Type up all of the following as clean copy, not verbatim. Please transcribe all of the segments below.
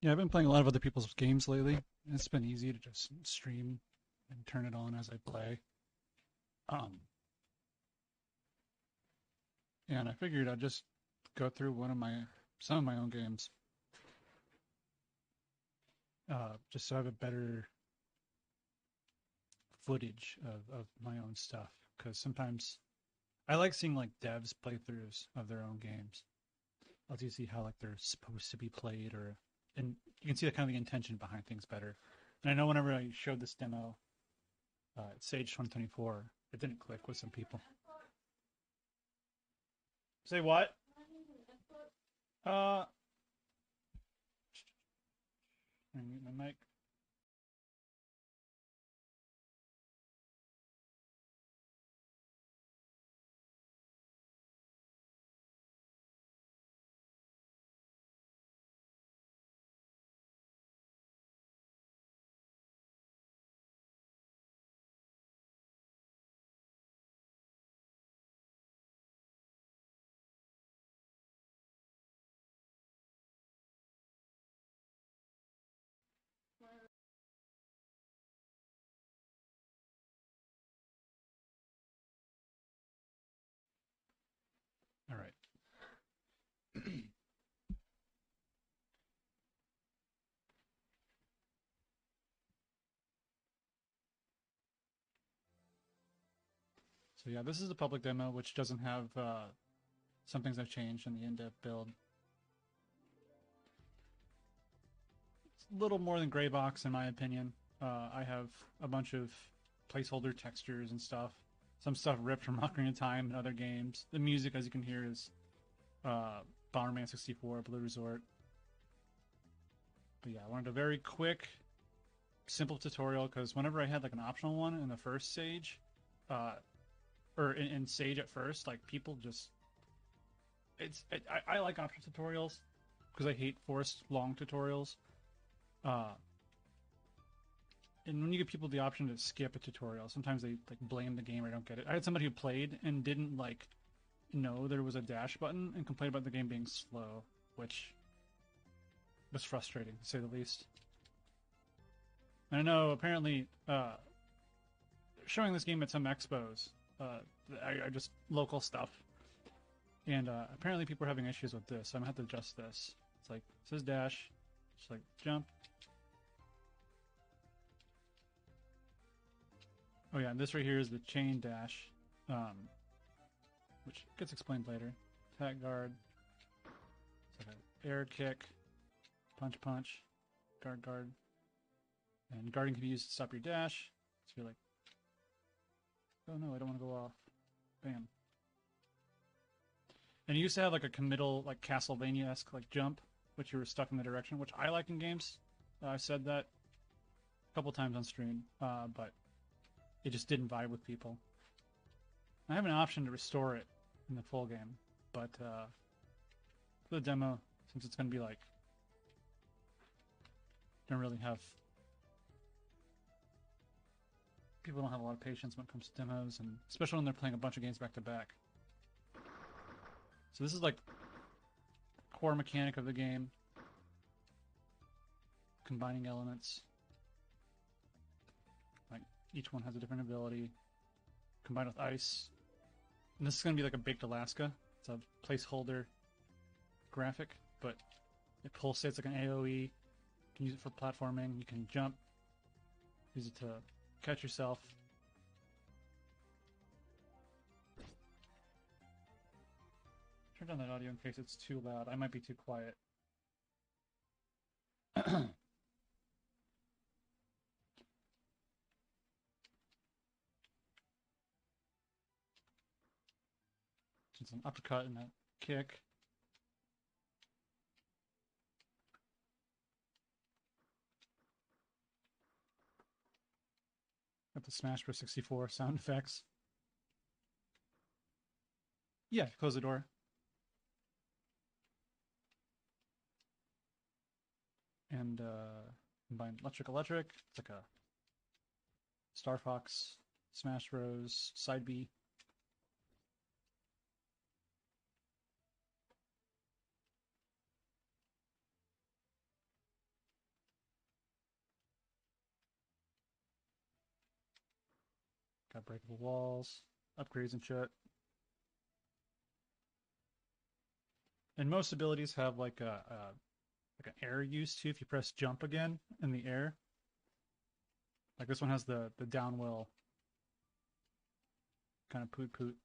Yeah, I've been playing a lot of other people's games lately, and it's been easy to just stream and turn it on as I play. Um, and I figured I'd just go through some of my own games, just so I have a better footage of my own stuff. Because sometimes I like seeing like devs playthroughs of their own games. Lets you see how like they're supposed to be played, and you can see the kind of the intention behind things better. And I know whenever I showed this demo at Sage 2024, it didn't click with some people. Say what? Uh, I mute my mic. All right. So yeah, this is the public demo, which doesn't have some things I've changed in the indev build. It's a little more than gray box in my opinion. I have a bunch of placeholder textures and stuff. Some stuff ripped from Ocarina of Time and other games. The music, as you can hear, is Bomberman 64, Blue Resort. But yeah, I wanted a very quick, simple tutorial because whenever I had like an optional one in the first Sage, uh, or in Sage at first, like people just I like optional tutorials because I hate forced long tutorials. Uh, and when you give people the option to skip a tutorial, sometimes they like blame the game or don't get it. I had somebody who played and didn't like know there was a dash button and complained about the game being slow, which was frustrating to say the least. And I know apparently showing this game at some expos, I just local stuff, and apparently people are having issues with this. So I'm gonna have to adjust this. It's like it says dash, just like jump. Oh yeah, and this right here is the chain dash, which gets explained later. Attack guard, it's like an air kick, punch punch, guard guard, and guarding can be used to stop your dash. So you're like, oh no, I don't want to go off. Bam. And you used to have like a committal, like Castlevania-esque like jump, which you were stuck in the direction, which I like in games. I've said that a couple times on stream, but it just didn't vibe with people. I have an option to restore it in the full game, but for the demo, since it's going to be like, don't really have, people don't have a lot of patience when it comes to demos, and especially when they're playing a bunch of games back to back. So this is like core mechanic of the game, combining elements. Like each one has a different ability, combined with ice. And this is going to be like a baked Alaska. It's a placeholder graphic, but it pulsates like an AoE. You can use it for platforming. You can jump. Use it to catch yourself. Turn down that audio in case it's too loud. I might be too quiet. It's an uppercut and a kick. Got the Smash Bros. 64 sound effects. Yeah, close the door. And combine electric electric. It's like a Star Fox, Smash Bros. Side B. Got breakable walls, upgrades and shit. And most abilities have like like an air use too. If you press jump again in the air, like this one has the downwell kind of poot poot.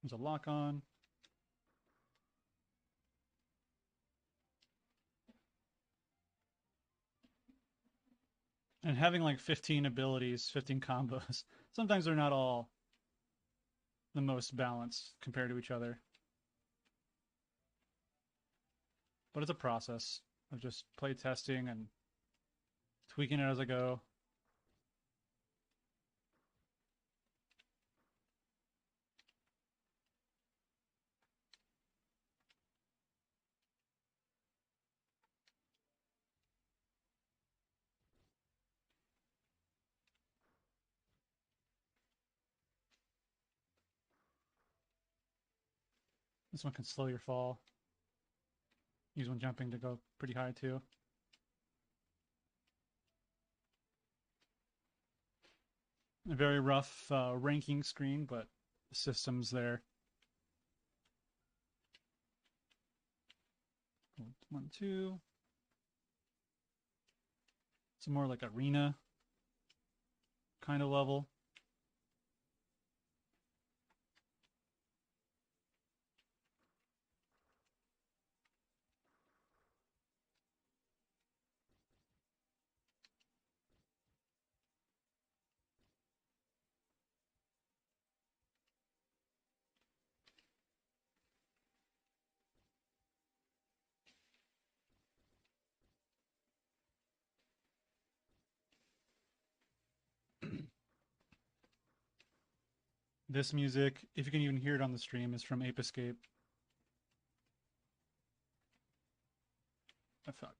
There's a lock on. And having like 15 abilities, 15 combos, sometimes they're not all the most balanced compared to each other. But it's a process of just play testing and tweaking it as I go. This one can slow your fall. Use one jumping to go pretty high too. A very rough ranking screen, but the system's there. 1, 2. It's more like arena kind of level. This music, if you can even hear it on the stream, is from Ape Escape. I thought.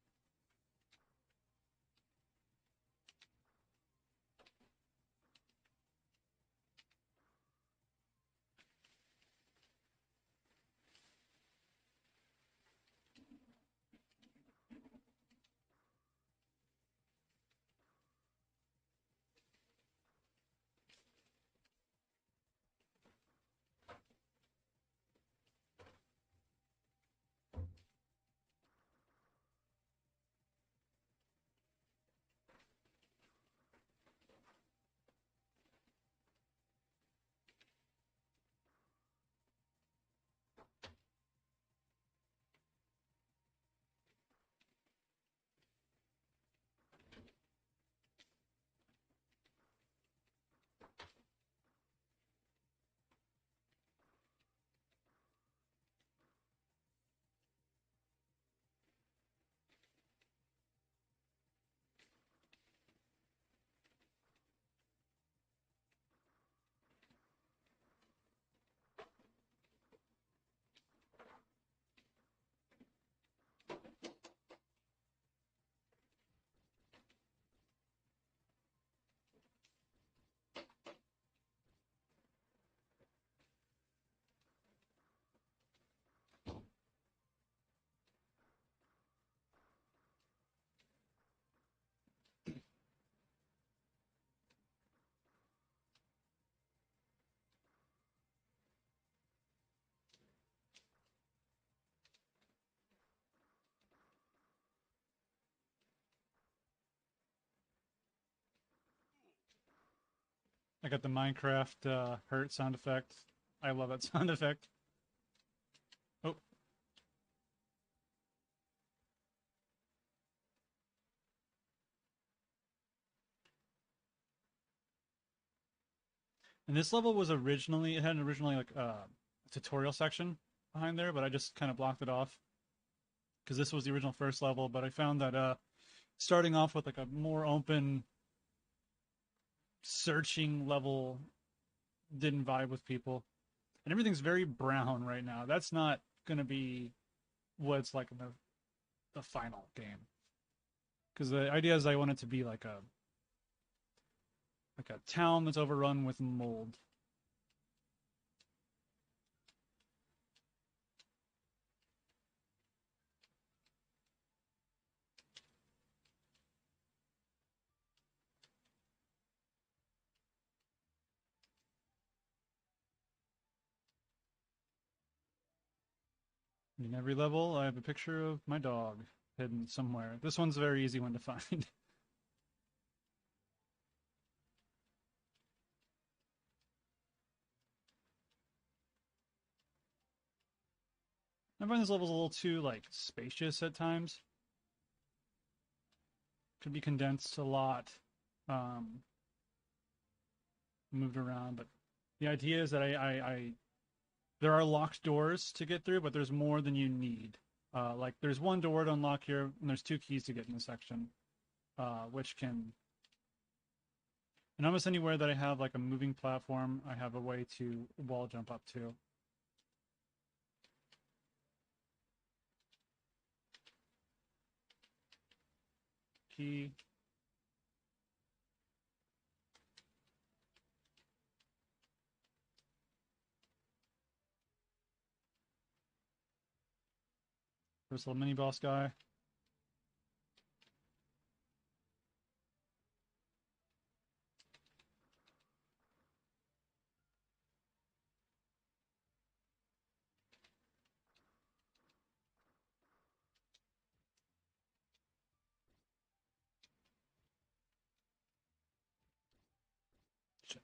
I got the Minecraft hurt sound effect. I love that sound effect. Oh. And this level was originally, it had originally like a tutorial section behind there, but I just kind of blocked it off because this was the original first level. But I found that starting off with like a more open searching level didn't vibe with people. And everything's very brown right now. That's not going to be what it's like in the final game. Because the idea is I want it to be like like a town that's overrun with mold. In every level, I have a picture of my dog hidden somewhere. This one's a very easy one to find. I find this level's a little too, like, spacious at times. Could be condensed a lot, um, moved around, but the idea is that there are locked doors to get through, but there's more than you need. Like, there's one door to unlock here, and there's 2 keys to get in the section, which can... And almost anywhere that I have, like, a moving platform, I have a way to wall jump up to. Key. First little mini boss guy. Shit.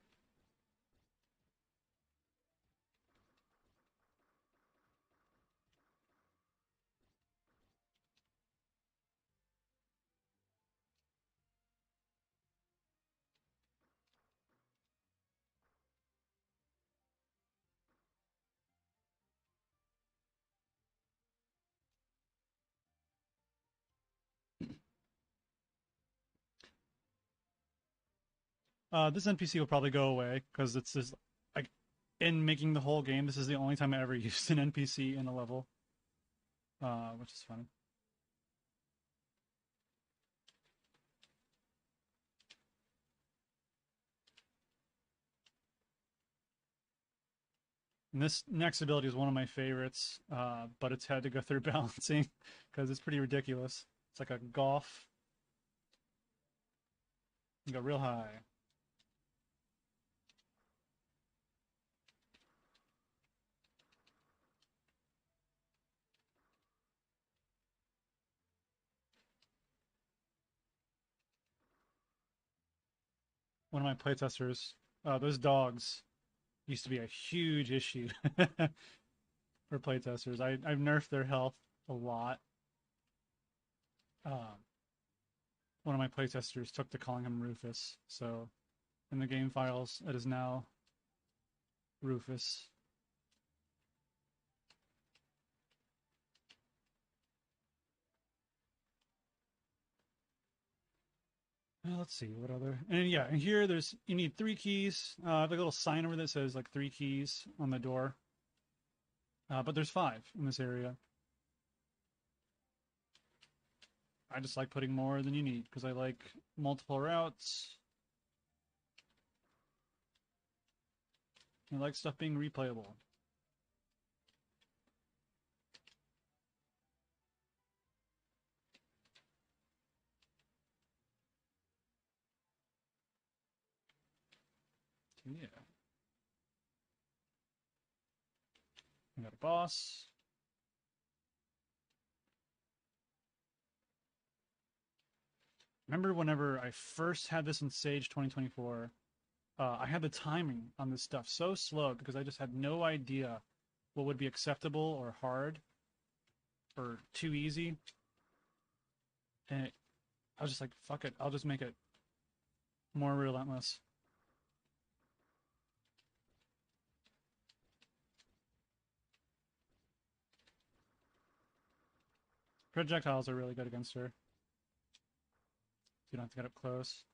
This NPC will probably go away because it's just like in making the whole game. This is the only time I ever used an NPC in a level, which is funny. And this next ability is one of my favorites, but it's had to go through balancing because it's pretty ridiculous. It's like a golf. You go real high. One of my playtesters, those dogs used to be a huge issue for playtesters. I've nerfed their health a lot. Um, One of my playtesters took to calling him Rufus, so in the game files, it is now Rufus. Let's see what other. And yeah, and here there's you need 3 keys. I have a little sign over that says like 3 keys on the door, but there's 5 in this area. I just like putting more than you need because I like multiple routes. I like stuff being replayable. Yeah. We got a boss. Remember whenever I first had this in Sage 2024, I had the timing on this stuff so slow because I just had no idea what would be acceptable or hard or too easy. And I was just like, fuck it, I'll just make it more relentless. Projectiles are really good against her. You don't have to get up close.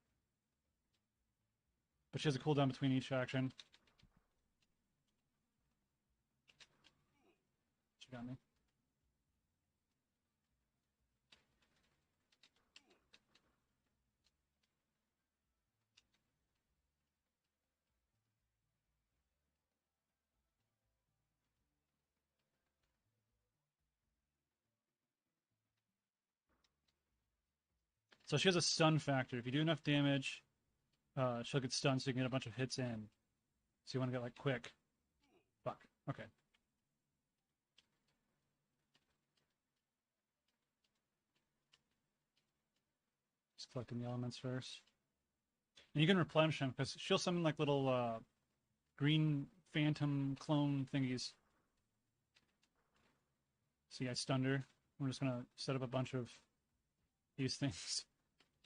But she has a cooldown between each action. She got me. So she has a stun factor. If you do enough damage, she'll get stunned, so you can get a bunch of hits in. So you want to get like quick. Fuck. Okay. Just collecting the elements first. And you can replenish them because she'll summon like little green phantom clone thingies. See, I stunned her. We're just gonna set up a bunch of these things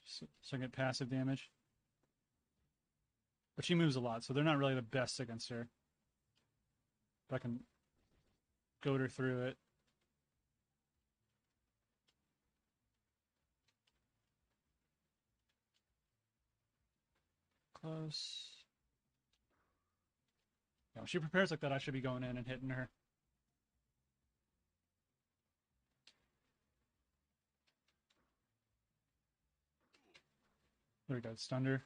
so I get passive damage. But she moves a lot, so they're not really the best against her. But I can goad her through it. Close. Yeah, when she prepares like that, I should be going in and hitting her. There we go, stunned her.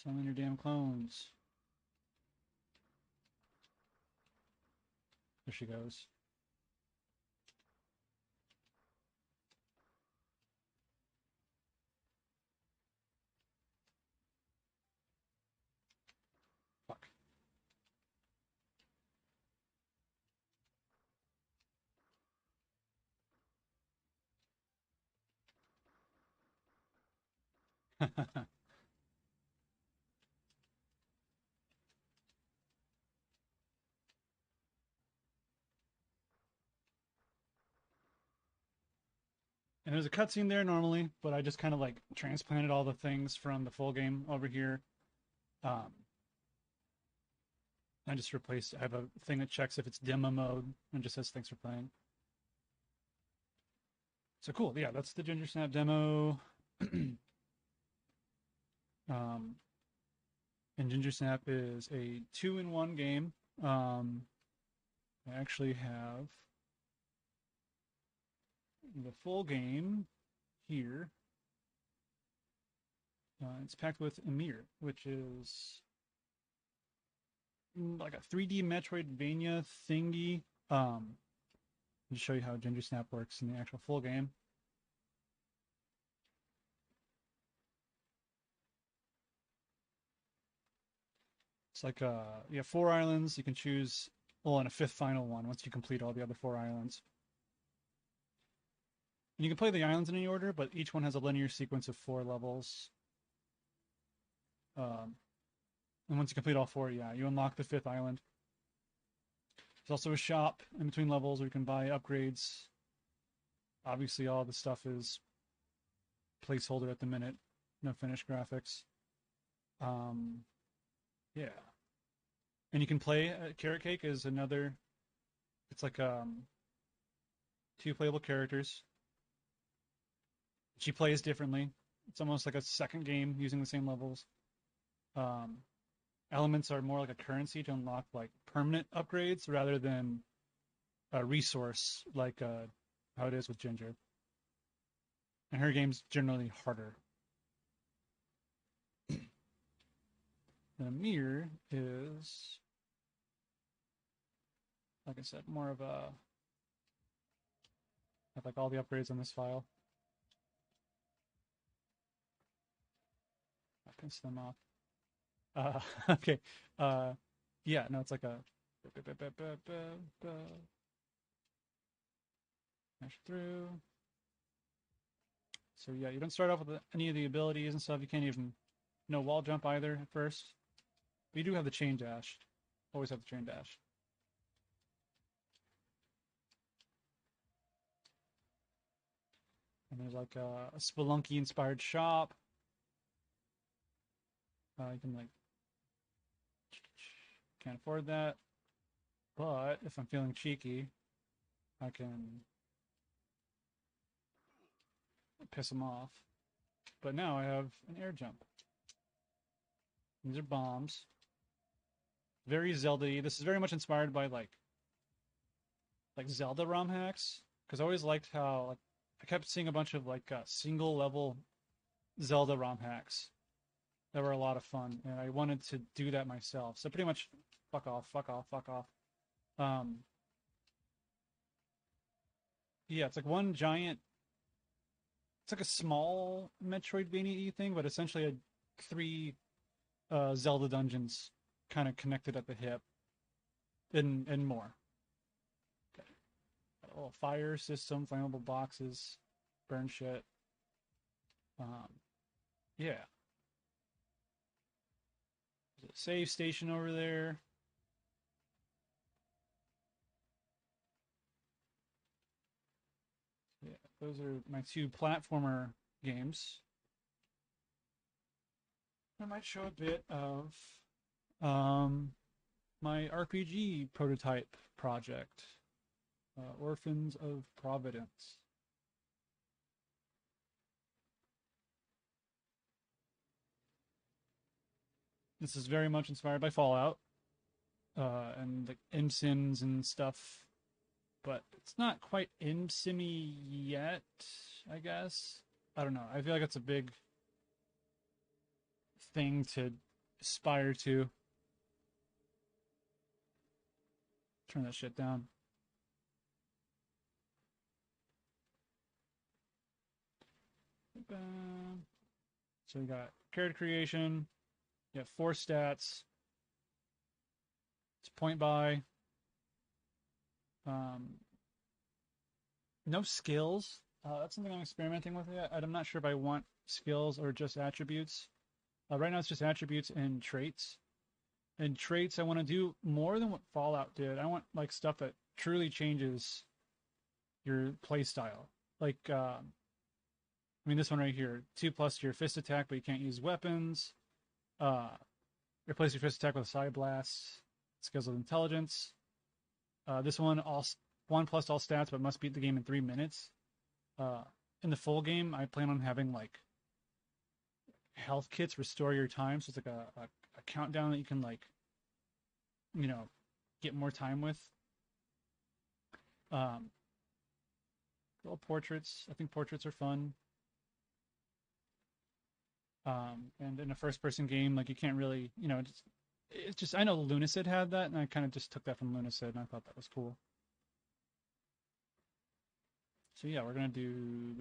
Summon your damn clones. There she goes. Fuck. And there's a cutscene there normally, but I just kind of like transplanted all the things from the full game over here. I just replaced, I have a thing that checks if it's demo mode and just says thanks for playing. So cool, yeah, that's the Ginger Snap demo. And Ginger Snap is a 2-in-1 game. I actually have the full game here. It's packed with Emir, which is like a 3D Metroidvania thingy. Just show you how Ginger Snap works in the actual full game. It's like you have 4 islands. You can choose, well, and a 5th final one once you complete all the other 4 islands. And you can play the islands in any order, but each one has a linear sequence of 4 levels. And once you complete all 4, yeah, you unlock the 5th island. There's also a shop in between levels where you can buy upgrades. Obviously, all the stuff is placeholder at the minute. No finished graphics. Yeah. And you can play Carrot Cake is another. It's like 2 playable characters. She plays differently. It's almost like a second game using the same levels. Elements are more like a currency to unlock like permanent upgrades rather than a resource like how it is with Ginger. And her game's generally harder. The Amir is, like I said, more of a. I have like all the upgrades on this file. I piss them off. Okay. Yeah, no, it's like a. Mash through. So yeah, you don't start off with any of the abilities and stuff. You can't even no wall jump either at first. But you do have the chain dash. Always have the chain dash. And there's like a Spelunky inspired shop. You can like can't afford that. But if I'm feeling cheeky, I can piss them off. But now I have an air jump. These are bombs. Very Zelda-y. This is very much inspired by like Zelda ROM hacks. Because I always liked how like I kept seeing a bunch of like single level Zelda ROM hacks that were a lot of fun, and I wanted to do that myself. So pretty much, fuck off, fuck off, fuck off. Um, yeah, it's like one giant. It's like a small Metroidvania thing, but essentially three Zelda dungeons kind of connected at the hip, and more. Okay. Got a little fire system, flammable boxes, burn shit. Um, yeah. There's a save station over there. Yeah, those are my two platformer games. I might show a bit of um, my RPG prototype project, Orphans of Providence. This is very much inspired by Fallout and the MSims and stuff, but it's not quite MSimmy yet, I guess. I don't know. I feel like it's a big thing to aspire to. Turn that shit down. So we got character creation. You have 4 stats. It's point by. No skills. That's something I'm experimenting with yet. I'm not sure if I want skills or just attributes. Right now it's just attributes and traits. And traits, I want to do more than what Fallout did. I want like stuff that truly changes your play style. Like, I mean, this one right here, 2+ to your fist attack, but you can't use weapons. Replace your fist attack with a side blast. Skills with intelligence. This one, 1+ all stats, but must beat the game in 3 minutes. In the full game, I plan on having like health kits restore your time, so it's like a countdown that you can like, you know, get more time with. Little portraits. I think portraits are fun. And in a first-person game, like you can't really, you know, it's just I know Lunacid had that, and I kind of just took that from Lunacid, and I thought that was cool. So yeah, we're gonna do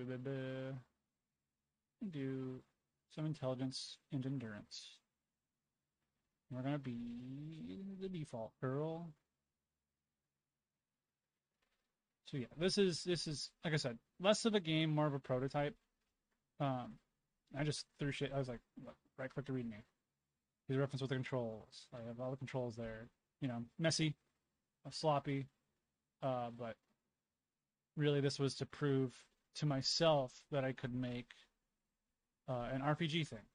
some intelligence and endurance. We're gonna be the default girl. So yeah, this is like I said, less of a game, more of a prototype. I just threw shit. I was like, right click to read me. Here's a reference with the controls. I have all the controls there. You know, messy, sloppy, but really this was to prove to myself that I could make an RPG thing.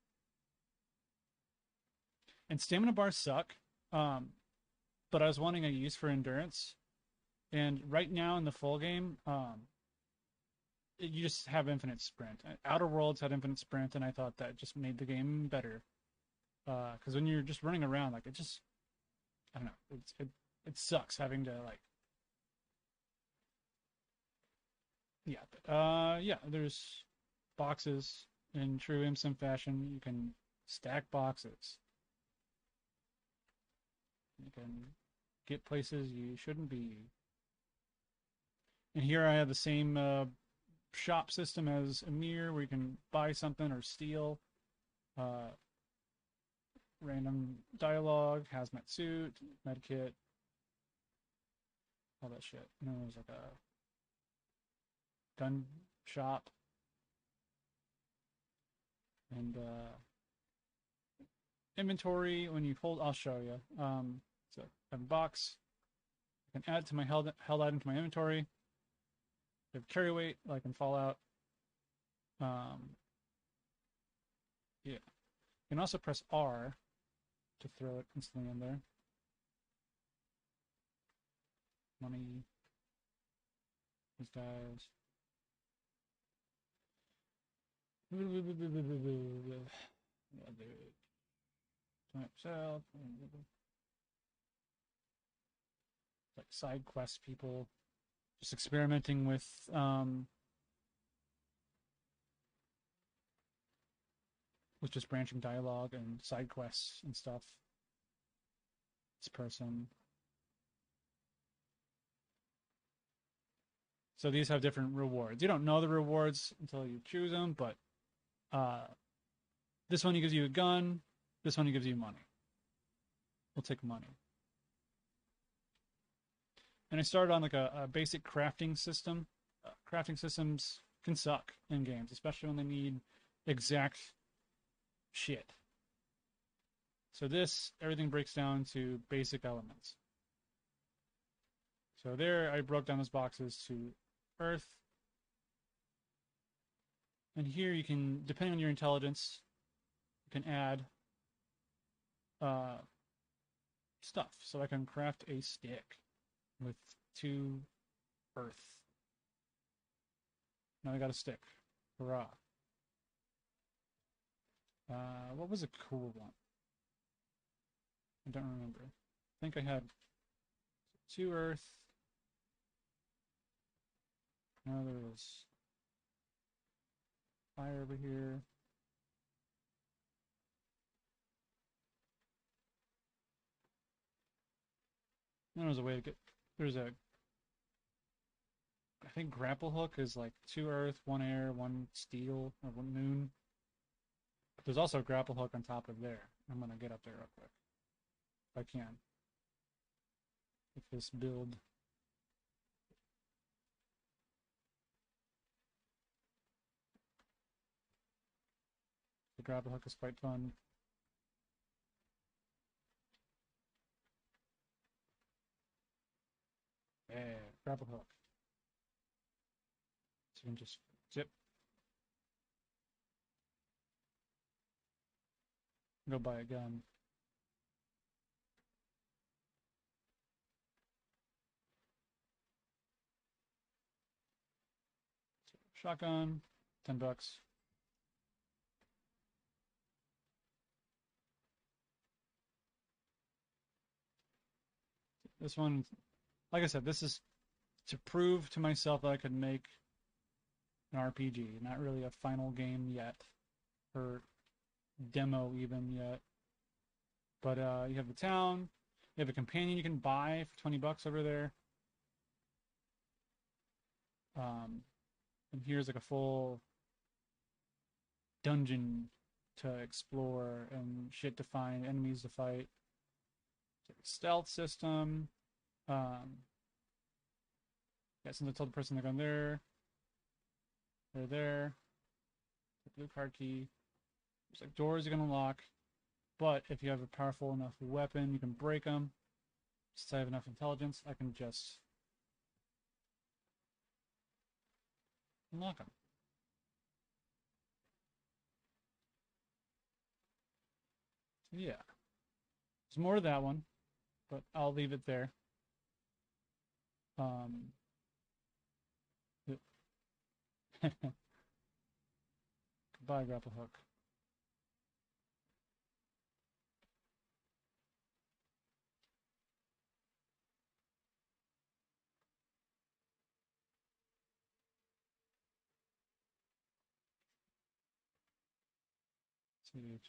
And stamina bars suck, but I was wanting a use for endurance. And right now in the full game, you just have infinite sprint. Outer Worlds had infinite sprint, and I thought that just made the game better. Because when you're just running around, like it just, I don't know, it sucks having to like, yeah, there's boxes in true MSim fashion. You can stack boxes. You can get places you shouldn't be. And here I have the same shop system as Emir, where you can buy something or steal. Random dialogue, hazmat suit, medkit, all that shit. And then there's like a gun shop. And inventory, when you hold, I'll show you. So I have a box. I can add to my held item to my inventory. I have carry weight, like in Fallout. Yeah. You can also press R to throw it instantly in there. Money. These guys. Like side quest people. Just experimenting with with just branching dialogue and side quests and stuff. This person. So these have different rewards. You don't know the rewards until you choose them, but this one gives you a gun. This one gives you money. We'll take money. And I started on like a basic crafting system. Crafting systems can suck in games, especially when they need exact shit. So this, everything breaks down to basic elements. So there, I broke down those boxes to earth. And here you can, depending on your intelligence, you can add stuff. So I can craft a stick with 2 earth. Now I got a stick. Hurrah. What was a cool one? I don't remember. I think I had 2 earth. Now there's fire over here. And there's a way to get, there's a, I think grapple hook is like 2 earth, 1 air, 1 steel, or 1 moon. But there's also a grapple hook on top of there. I'm gonna get up there real quick. If I can. With this build. The grapple hook is quite fun. Yeah, grapple hook. So you can just zip. Go buy a gun. Shotgun, $10. This one, like I said, this is to prove to myself that I could make an RPG. Not really a final game yet, or demo even yet. But you have the town. You have a companion you can buy for $20 over there. And here's like a full dungeon to explore and shit to find, enemies to fight. Stealth system. Yeah, since I told the person they're going there, they're there. The blue card key. There's like doors you can unlock, but if you have a powerful enough weapon, you can break them. Since I have enough intelligence, I can just unlock them. So yeah, there's more to that one, but I'll leave it there. Goodbye, grapple hook. Let's see.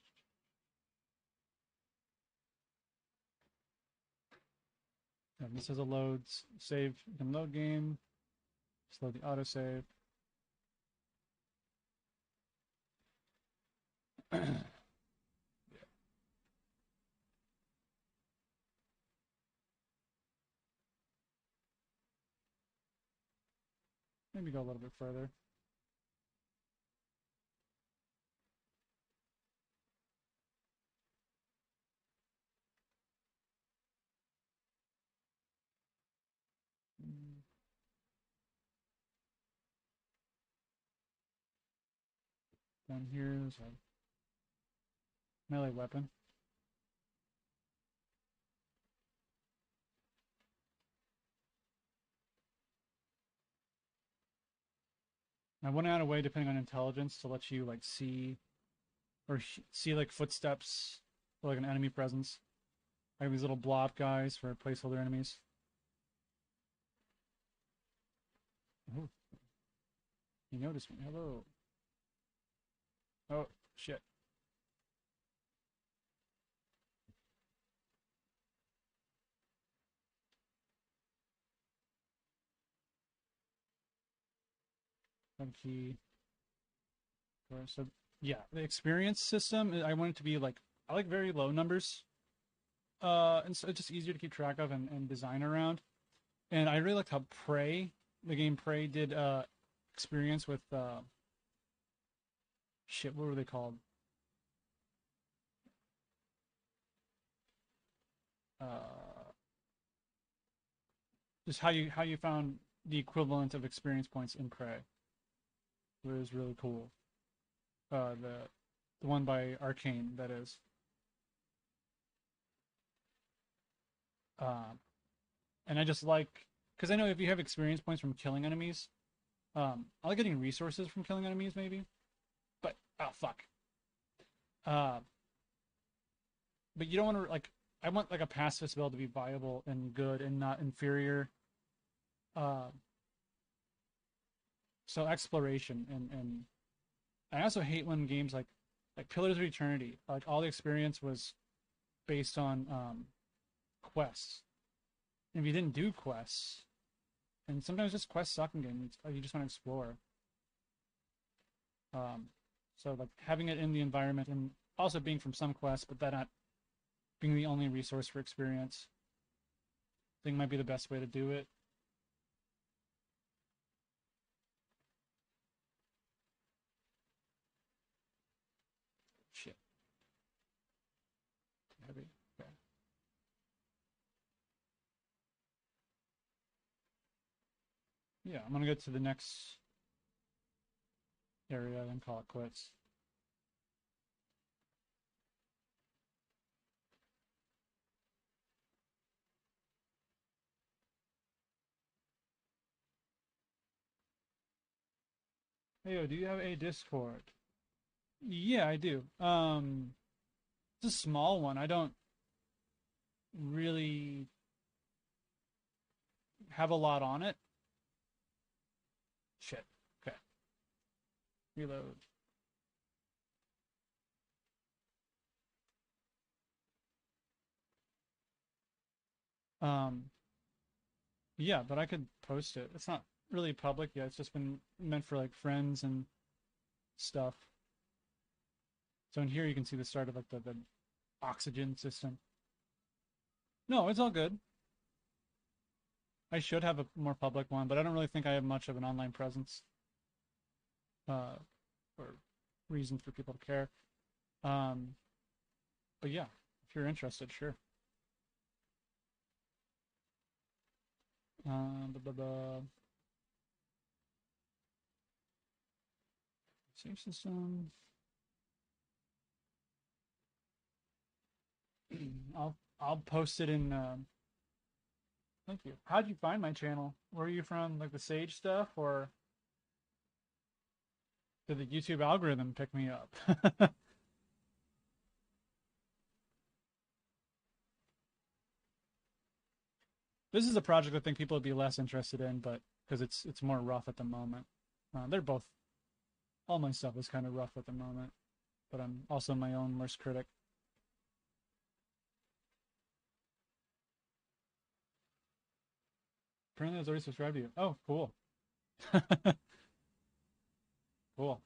And this is a load save. You can load game. Just load the autosave. Yeah. Maybe go a little bit further. Down here is a melee weapon. I went out of way, depending on intelligence, to let you like see or see like footsteps or like an enemy presence. I have these little blob guys for placeholder enemies. Oh, he noticed me. Hello. Oh shit. key. So yeah, the experience system, I want it to be like, I like very low numbers. And so it's just easier to keep track of and design around. And I really liked how Prey, the game Prey, did experience with shit. What were they called? Just how you found the equivalent of experience points in Prey. It was really cool. The one by Arcane, that is. Uh, and I just like, because I know if you have experience points from killing enemies, I like getting resources from killing enemies maybe, but oh fuck. Uh, but you don't want to like. I want like a pacifist build to be viable and good and not inferior. Uh, so exploration and I also hate when games like Pillars of Eternity, like all the experience was based on quests. And if you didn't do quests, and sometimes just quests suck in games, like you just want to explore. Um, so like having it in the environment and also being from some quests, but that not being the only resource for experience, I think might be the best way to do it. Shit. Heavy. Okay. Yeah, I'm gonna go to the next area and call it quits. Hey, yo, do you have a Discord? Yeah, I do. It's a small one. I don't really have a lot on it. Shit. Okay. Reload. Um, yeah, but I could post it. It's not really public yet. It's just been meant for like friends and stuff. So in here you can see the start of like the oxygen system. No, it's all good. I should have a more public one, but I don't really think I have much of an online presence. Or reason for people to care. Um, but yeah, if you're interested, sure. Blah, blah, blah. Save system. I'll post it in. Thank you. How'd you find my channel? Were you from like the Sage stuff, or did the YouTube algorithm pick me up? This is a project I think people would be less interested in, but because it's more rough at the moment. They're both. All my stuff is kind of rough at the moment, but I'm also my own worst critic. Apparently, I was already subscribed to you. Oh, cool. Cool.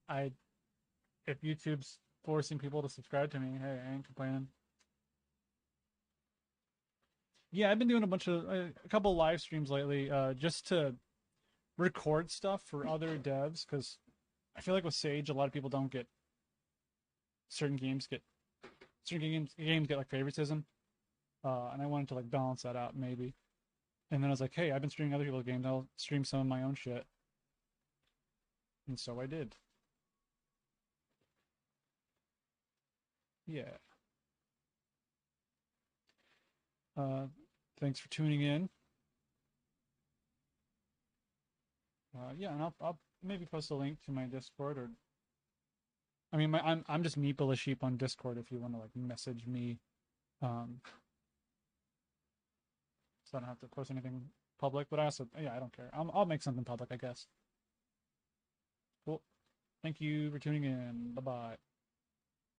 I if YouTube's forcing people to subscribe to me, hey, I ain't complaining. Yeah, I've been doing a couple live streams lately, just to record stuff for other devs because I feel like with Sage, a lot of people don't get certain games get certain games get like favoritism, and I wanted to like balance that out maybe. And then I was like, hey, I've been streaming other people's games. I'll stream some of my own shit, and so I did. Yeah. Uh, Thanks for tuning in. Yeah, and I'll maybe post a link to my Discord or I mean I'm just Meeple a sheep on Discord if you want to like message me. Um, so I don't have to post anything public, but I also yeah, I don't care. I'll make something public, I guess. Cool. Thank you for tuning in. Bye bye.